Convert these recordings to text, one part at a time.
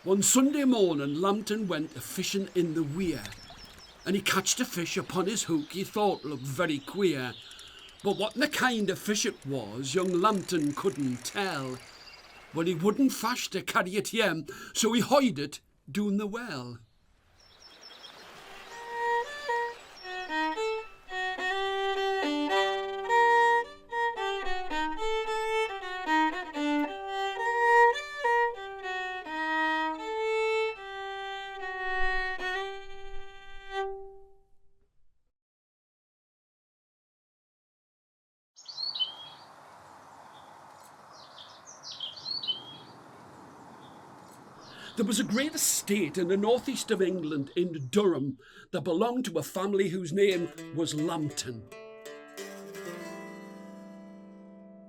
One Sunday morning, Lambton went a-fishing in the weir, and he catched a fish upon his hook he thought looked very queer. But what the kind of fish it was, young Lambton couldn't tell. But he wouldn't fash to carry it home, so he hid it down the well. There was a great estate in the northeast of England in Durham that belonged to a family whose name was Lambton.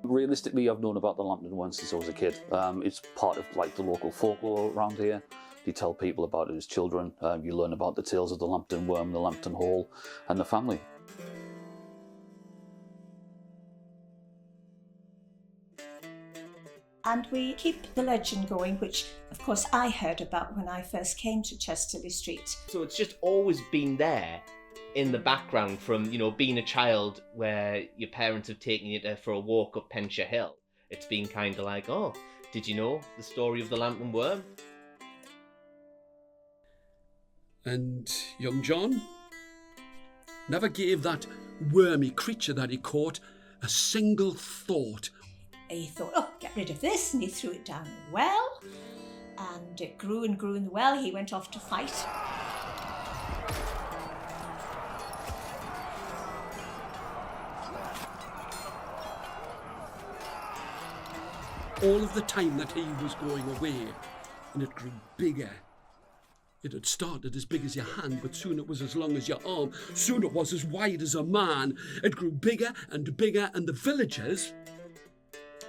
Realistically, I've known about the Lambton Worm since I was a kid. It's part of the local folklore around here. You tell people about it as children. You learn about the tales of the Lambton Worm, the Lambton Hole, and the family. And we keep the legend going, which of course I heard about when I first came to Chesterley Street. So it's just always been there in the background from, being a child where your parents have taken you for a walk up Penshire Hill. It's been kind of like, oh, did you know the story of the Lambton Worm? And young John never gave that wormy creature that he caught a single thought. He thought, oh, get rid of this, and he threw it down the well, and it grew and grew in the well. He went off to fight. All of the time that he was going away, and it grew bigger. It had started as big as your hand, but soon it was as long as your arm. Soon it was as wide as a man. It grew bigger and bigger, and the villagers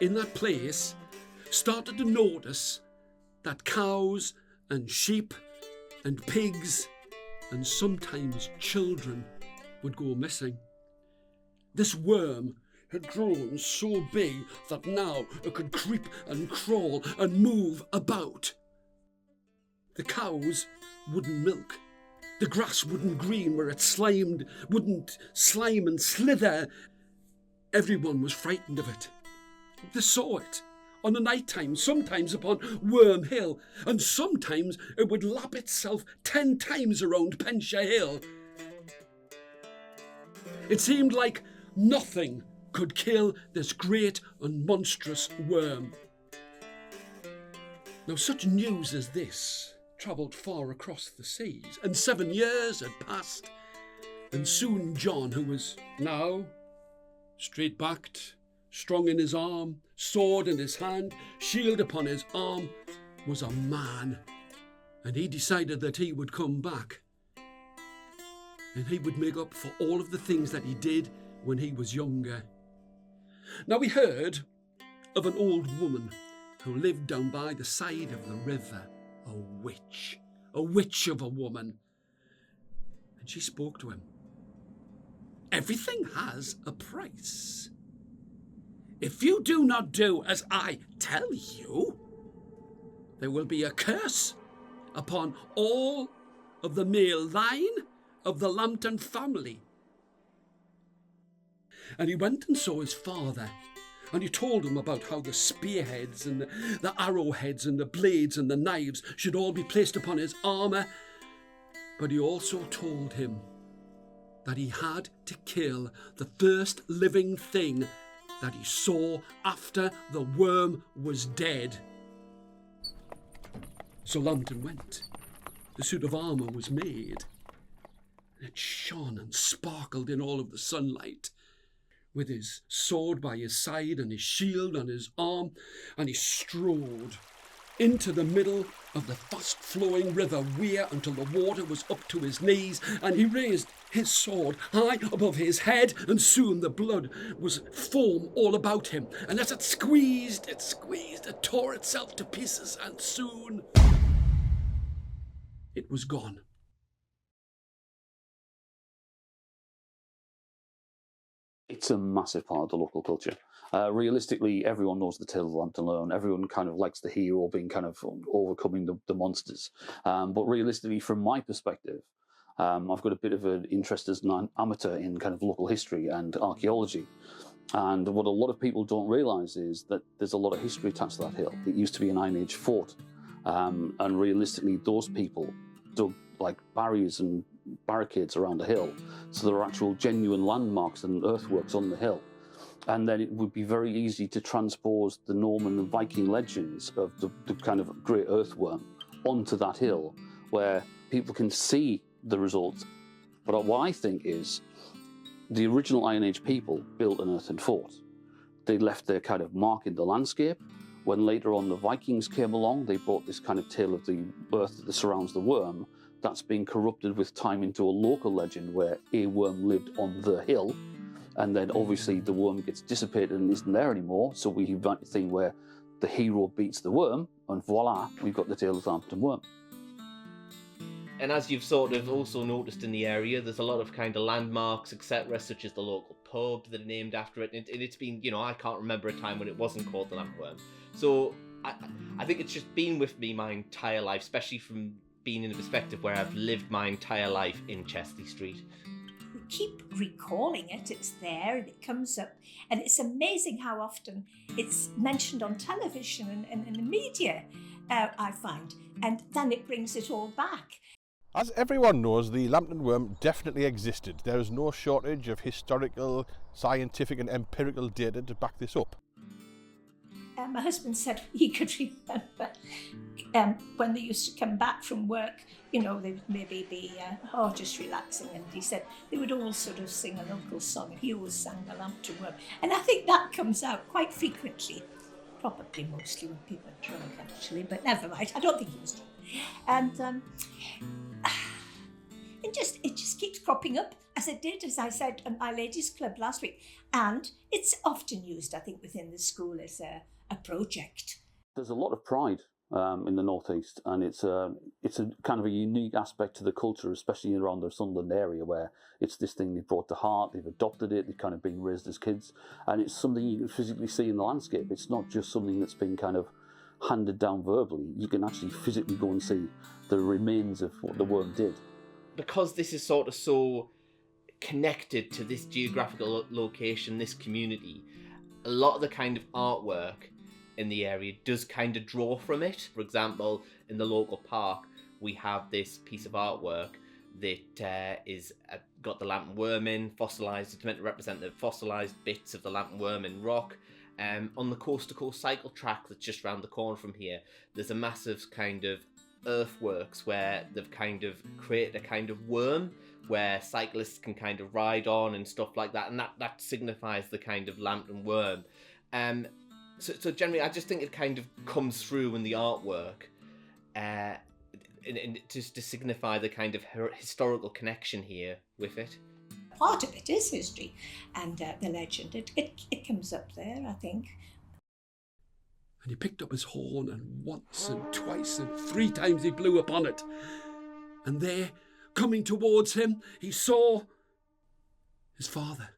in that place started to notice that cows and sheep and pigs and sometimes children would go missing. This worm had grown so big that now it could creep and crawl and move about. The cows wouldn't milk. The grass wouldn't green where it wouldn't slime and slither. Everyone was frightened of it. They saw it on the night time, sometimes upon Worm Hill, and sometimes it would lap itself 10 times around Penshire Hill. It seemed like nothing could kill this great and monstrous worm. Now, such news as this travelled far across the seas, and 7 years had passed, and soon John, who was now straight-backed, strong in his arm, sword in his hand, shield upon his arm, was a man. And he decided that he would come back. And he would make up for all of the things that he did when he was younger. Now we heard of an old woman who lived down by the side of the river, a witch of a woman. And she spoke to him. Everything has a price. If you do not do as I tell you, there will be a curse upon all of the male line of the Lambton family. And he went and saw his father, and he told him about how the spearheads and the arrowheads and the blades and the knives should all be placed upon his armour. But he also told him that he had to kill the first living thing that he saw after the worm was dead. So Lambton went. The suit of armour was made. It shone and sparkled in all of the sunlight, with his sword by his side and his shield on his arm, and he strode into the middle of the fast-flowing river Weir until the water was up to his knees, and he raised his sword high above his head, and soon the blood was foam all about him, and as it squeezed, it tore itself to pieces, and soon it was gone. It's a massive part of the local culture. Realistically, everyone knows the tale of Lambton Worm. Everyone kind of likes the hero being kind of overcoming the monsters. But realistically, from my perspective, I've got a bit of an interest as an amateur in kind of local history and archaeology. And what a lot of people don't realise is that there's a lot of history attached to that hill. It used to be an Iron Age fort. And realistically, those people dug like barriers and barricades around the hill. So there are actual genuine landmarks and earthworks on the hill. And then it would be very easy to transpose the Norman and Viking legends of the kind of great earthworm onto that hill, where people can see the results. But what I think is, the original Iron Age people built an earthen fort. They left their kind of mark in the landscape. When later on the Vikings came along, they brought this kind of tale of the earth that surrounds the worm. That's been corrupted with time into a local legend where a worm lived on the hill. And then obviously the worm gets dissipated and isn't there anymore. So we have that thing where the hero beats the worm, and voila, we've got the tale of the Lambton Worm. And as you've sort of also noticed in the area, there's a lot of kind of landmarks, etc., such as the local pub that are named after it. And it's been, I can't remember a time when it wasn't called the Lambton Worm. So I think it's just been with me my entire life, especially from being in the perspective where I've lived my entire life in Chesley Street. We keep recalling it, it's there and it comes up, and it's amazing how often it's mentioned on television and in the media, I find, and then it brings it all back. As everyone knows, the Lambton Worm definitely existed. There is no shortage of historical, scientific and empirical data to back this up. My husband said he could remember when they used to come back from work, they would maybe be just relaxing, and he said they would all sort of sing a local song, and he always sang the Lambton Worm. And I think that comes out quite frequently, probably mostly when people are drunk actually, but never mind, I don't think he was drunk. And it just keeps cropping up, as it did, as I said, at my ladies' club last week. And it's often used, I think, within the school as a project. There's a lot of pride in the northeast, and it's a kind of a unique aspect to the culture, especially around the Sunderland area, where it's this thing they've brought to heart, they've adopted it, they've kind of been raised as kids, and it's something you can physically see in the landscape. It's not just something that's been kind of handed down verbally. You can actually physically go and see the remains of what the worm did. Because this is sort of so connected to this geographical location, this community, a lot of the kind of artwork in the area does kind of draw from it. For example, in the local park, we have this piece of artwork that is got the Lambton Worm in, fossilised. It's meant to represent the fossilised bits of the Lambton Worm in rock. On the coast-to-coast cycle track that's just round the corner from here, there's a massive kind of earthworks where they've kind of created a kind of worm where cyclists can kind of ride on and stuff like that, and that signifies the kind of Lambton Worm. So generally, I just think it kind of comes through in the artwork, and just to signify the kind of historical connection here with it. Part of it is history, and the legend. It comes up there, I think. And he picked up his horn, and once and twice and 3 times he blew upon it. And there, coming towards him, he saw his father.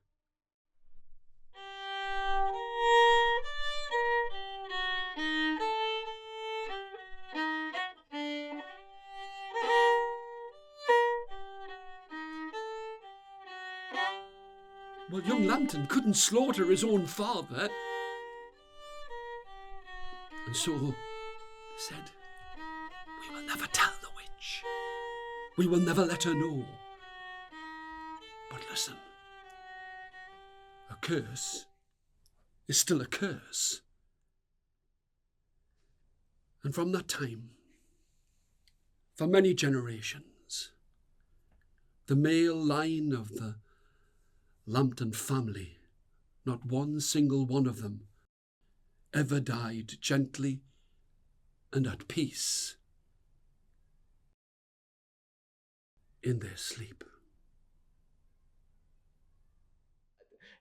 Well, young Lambton couldn't slaughter his own father. And so he said, "We will never tell the witch. We will never let her know. But listen, a curse is still a curse." And from that time, for many generations, the male line of the Lambton family, not one single one of them, ever died gently and at peace in their sleep.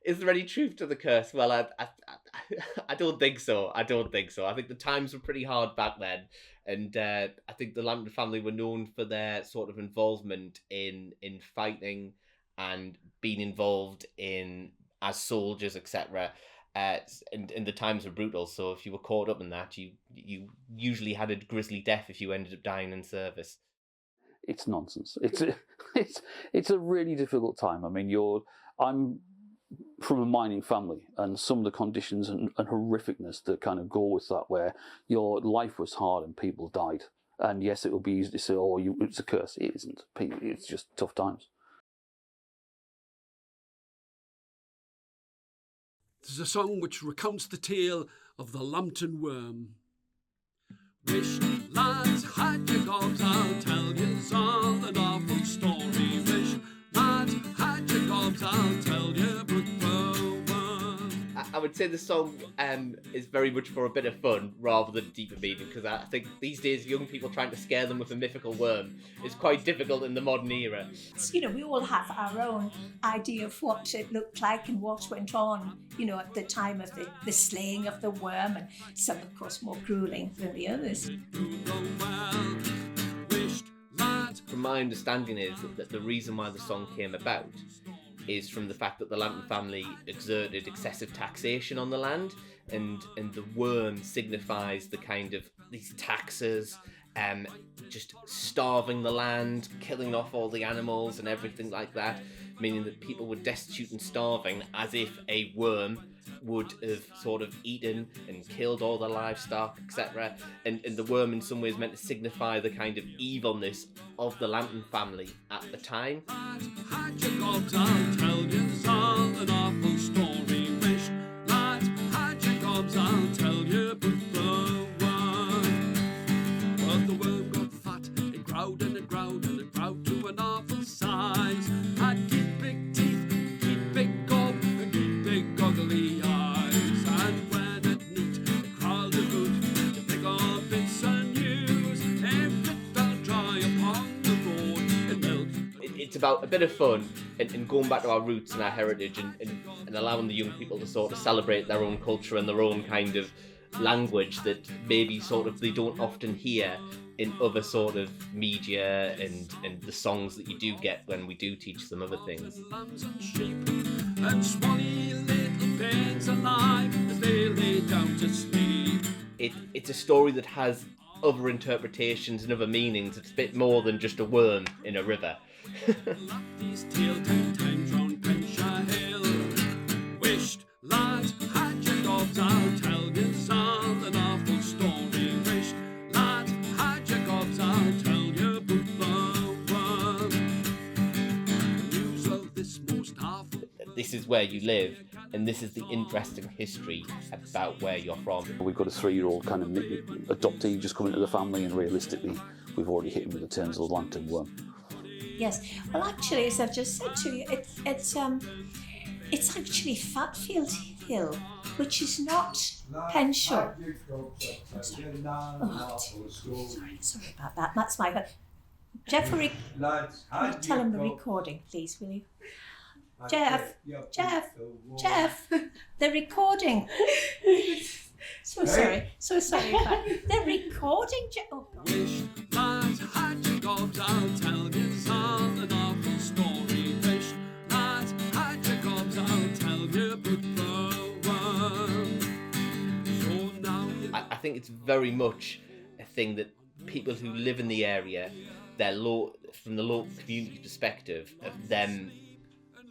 Is there any truth to the curse? Well, I don't think so. I don't think so. I think the times were pretty hard back then, and I think the Lambton family were known for their sort of involvement in fighting and being involved in as soldiers, etc. And the times were brutal, so if you were caught up in that, you usually had a grisly death if you ended up dying in service. It's nonsense. It's a really difficult time. I mean, I'm from a mining family, and some of the conditions and horrificness that kind of go with that, where your life was hard and people died. And yes, it will be easy to say, "Oh, it's a curse." It isn't. It's just tough times. There's a song which recounts the tale of the Lambton Worm. Wish lads had your gobs, I'll tell you all an awful story. Wish lads had your gobs, I'll tell you but the worm. I would say the song is very much for a bit of fun rather than deeper meaning, because I think these days young people trying to scare them with a mythical worm is quite difficult in the modern era. You know, we all have our own idea of what it looked like and what went on, you know, at the time of the slaying of the worm, and some, of course, more grueling than the others. From my understanding is that the reason why the song came about is from the fact that the Lambton family exerted excessive taxation on the land, and the worm signifies the kind of these taxes, just starving the land, killing off all the animals and everything like that, meaning that people were destitute and starving, as if a worm would have sort of eaten and killed all the livestock, etc. And the worm in some ways meant to signify the kind of evilness of the Lambton family at the time. Had your gobs, I'll tell you all an awful story. Wish lads had your gobs, I'll tell you but the worm. But the worm got fat, it growled and it growled and it growled to an awful size. Had keep big teeth, keep big gob, and keep big goggly eyes. And when it neat, it crawled about to pick up bits and news. If it fell dry upon the road, it melted. It's about a bit of fun and going back to our roots and our heritage, and allowing the young people to sort of celebrate their own culture and their own kind of language that maybe sort of they don't often hear in other sort of media and the songs that you do get when we do teach them other things. Lambs and sheep and swanny little bairns alive as they lay down to sleep. It's a story that has other interpretations and other meanings. It's a bit more than just a worm in a river. These tail 10 times round Penshire Hill. Wished lads had your gobs, I'll tell you all an awful story. Wished lads had your gobs, I'll tell you but the worm. News of this most awful. This is where you live, and this is the interesting history about where you're from. We've got a 3-year-old kind of adoptee just coming into the family, and realistically, we've already hit him with the terms of the Lambton Worm. Yes. Well, actually, as I've just said to you, it's actually Fatfield Hill, which is not Penshire. Oh, sorry about that. That's my fault. Jeff, will you tell him the recording, please, will you? Jeff, the recording. So sorry about the recording. Oh God. Wish lads had your gobs, I'll tell you all an awful story. Wish lads had your gobs, I'll tell you but the worm. So now I think it's very much a thing that people who live in the area, from the local community perspective, of them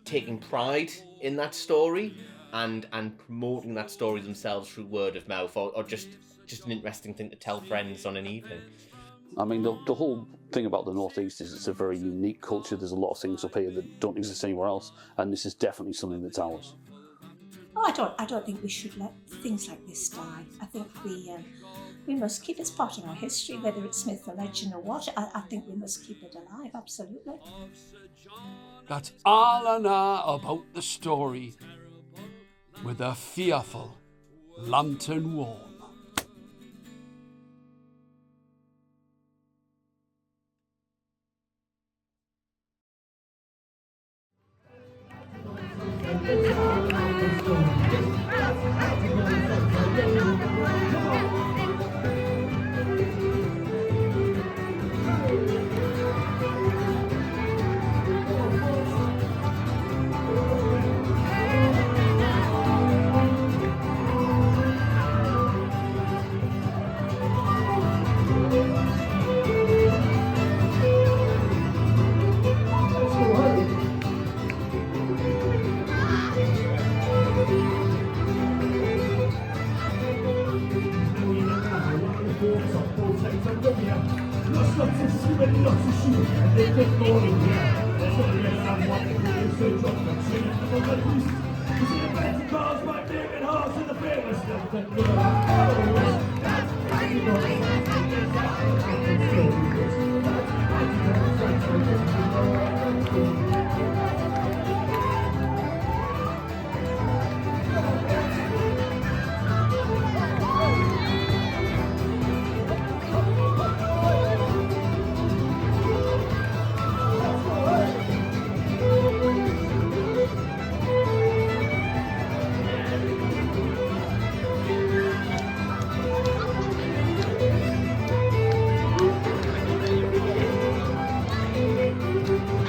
taking pride in that story and promoting that story themselves through word of mouth, or just an interesting thing to tell friends on an evening. I mean, the whole thing about the North East is it's a very unique culture. There's a lot of things up here that don't exist anywhere else, and this is definitely something that's ours. Oh, I don't think we should let things like this die. I think we must keep it as part of our history, whether it's myth or legend or what. I think we must keep it alive, absolutely. that's all I know about the story with a fearful Lambton Worm.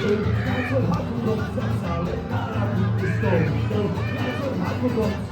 That's what happened once, that's how it happened.